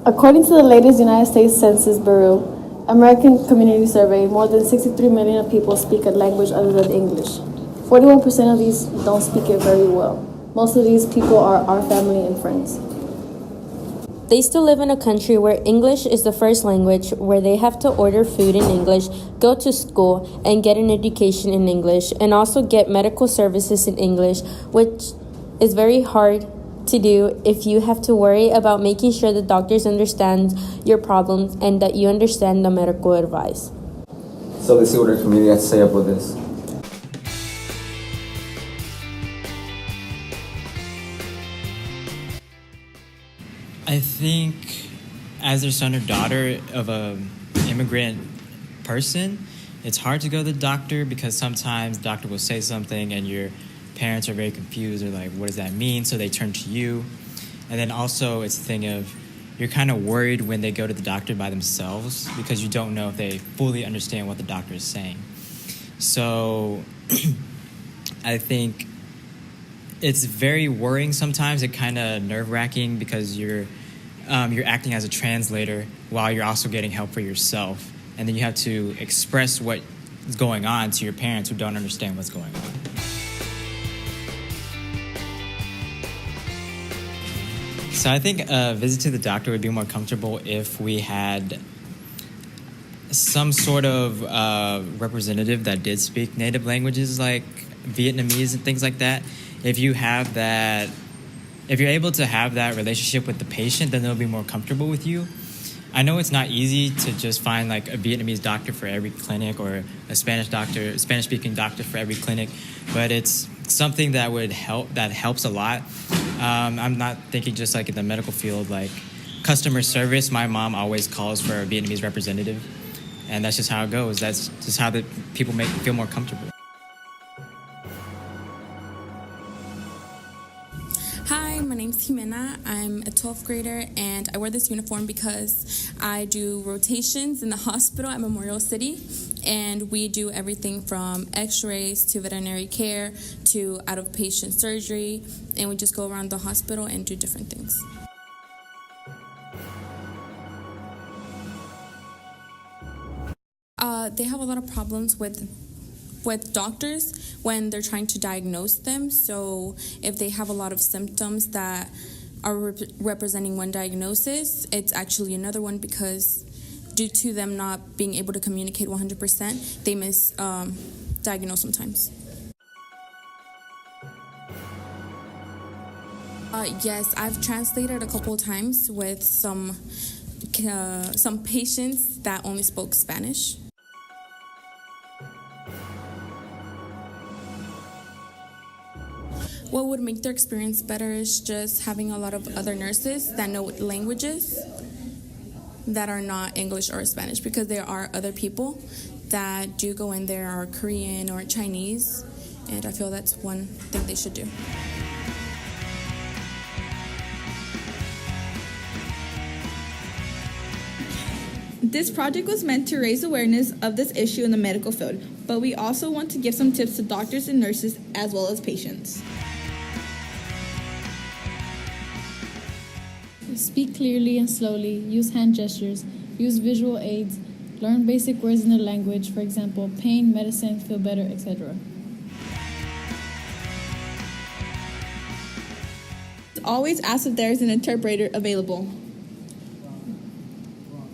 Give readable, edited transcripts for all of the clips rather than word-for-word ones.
According to the latest United States Census Bureau American Community Survey, more than 63 million of people speak a language other than English. 41% of these don't speak it very well. Most of these people are our family and friends. They still live in a country where English is the first language, where they have to order food in English, go to school, and get an education in English, and also get medical services in English, which is very hard to do if you have to worry about making sure the doctors understand your problems and that you understand the medical advice. So let's see what our community has to say about this. I think as a son or daughter of an immigrant person, it's hard to go to the doctor because sometimes the doctor will say something and your parents are very confused or like, what does that mean? So they turn to you. And then also it's a thing of you're kind of worried when they go to the doctor by themselves because you don't know if they fully understand what the doctor is saying. So I think it's very worrying sometimes and kind of nerve-wracking because you're acting as a translator while you're also getting help for yourself. And then you have to express what is going on to your parents who don't understand what's going on. So I think a visit to the doctor would be more comfortable if we had some sort of representative that did speak native languages like Vietnamese and things like that. If you're able to have that relationship with the patient, then they'll be more comfortable with you. I know it's not easy to just find like a Vietnamese doctor for every clinic or a Spanish-speaking doctor for every clinic, but it's something that would help. That helps a lot. I'm not thinking just like in the medical field, like customer service. My mom always calls for a Vietnamese representative, and that's just how it goes. That's just how the people make feel more comfortable. Hi, my name's Jimena. I'm a 12th grader, and I wear this uniform because I do rotations in the hospital at Memorial City, and we do everything from x-rays to veterinary care to out-of-patient surgery, and we just go around the hospital and do different things. They have a lot of problems with doctors when they're trying to diagnose them. So if they have a lot of symptoms that are representing one diagnosis, it's actually another one because due to them not being able to communicate 100%, they misdiagnose sometimes. Yes, I've translated a couple of times with some patients that only spoke Spanish. What would make their experience better is just having a lot of other nurses that know languages that are not English or Spanish, because there are other people that do go in there are Korean or Chinese, and I feel that's one thing they should do. This project was meant to raise awareness of this issue in the medical field, but we also want to give some tips to doctors and nurses as well as patients. Speak clearly and slowly, use hand gestures, use visual aids, learn basic words in the language, for example, pain, medicine, feel better, etc. Always ask if there is an interpreter available.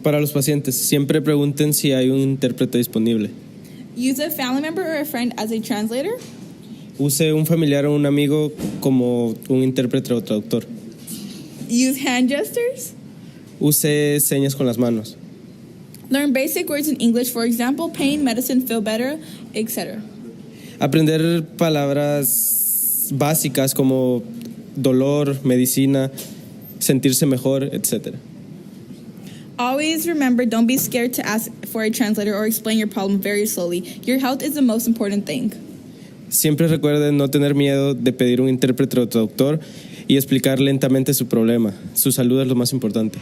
Para los pacientes, siempre pregunten si hay un intérprete disponible. Use a family member or a friend as a translator. Use un familiar o un amigo como un intérprete o traductor. Use hand gestures. Use señas con las manos. Learn basic words in English, for example, pain, medicine, feel better, etc. Aprender palabras básicas como dolor, medicina, sentirse mejor, etc. Always remember, don't be scared to ask for a translator or explain your problem very slowly. Your health is the most important thing. Siempre recuerden no tener miedo de pedir un intérprete o traductor y explicar lentamente su problema. Su salud es lo más importante.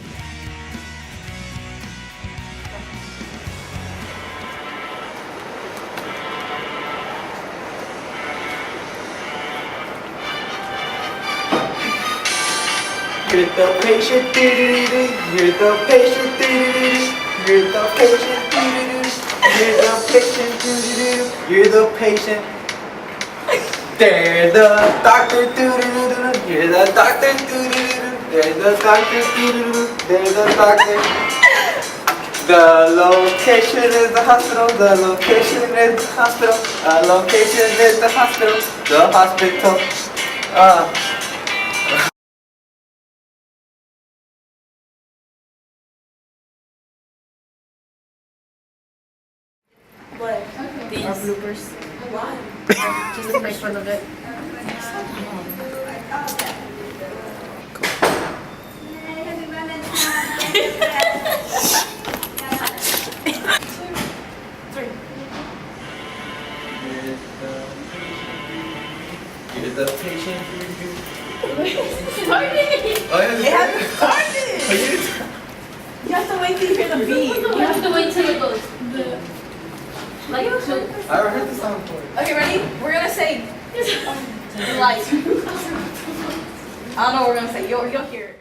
Good You're the patient, doo-doo-doo-doo. You're the patient, doo-doo-doo-doo. You're the patient, doo-doo-doo. You're the patient, doo-doo-doo. You're the patient. They're the doctor, doo-doo-doo-doo. You're the doctor, doo-doo-doo-doo. They're the doctor, doo-doo-doo. They're the doctor. The location is the hospital. The location is the hospital. The location is the hospital. The hospital. Our bloopers. Why? Just to make fun of it. You're the patient. It hasn't started. You have to wait till you hear the beat. You have to wait till it goes. Like two. I ever heard the song before. Okay, ready? We're gonna say like I don't know what we're gonna say. You'll hear it.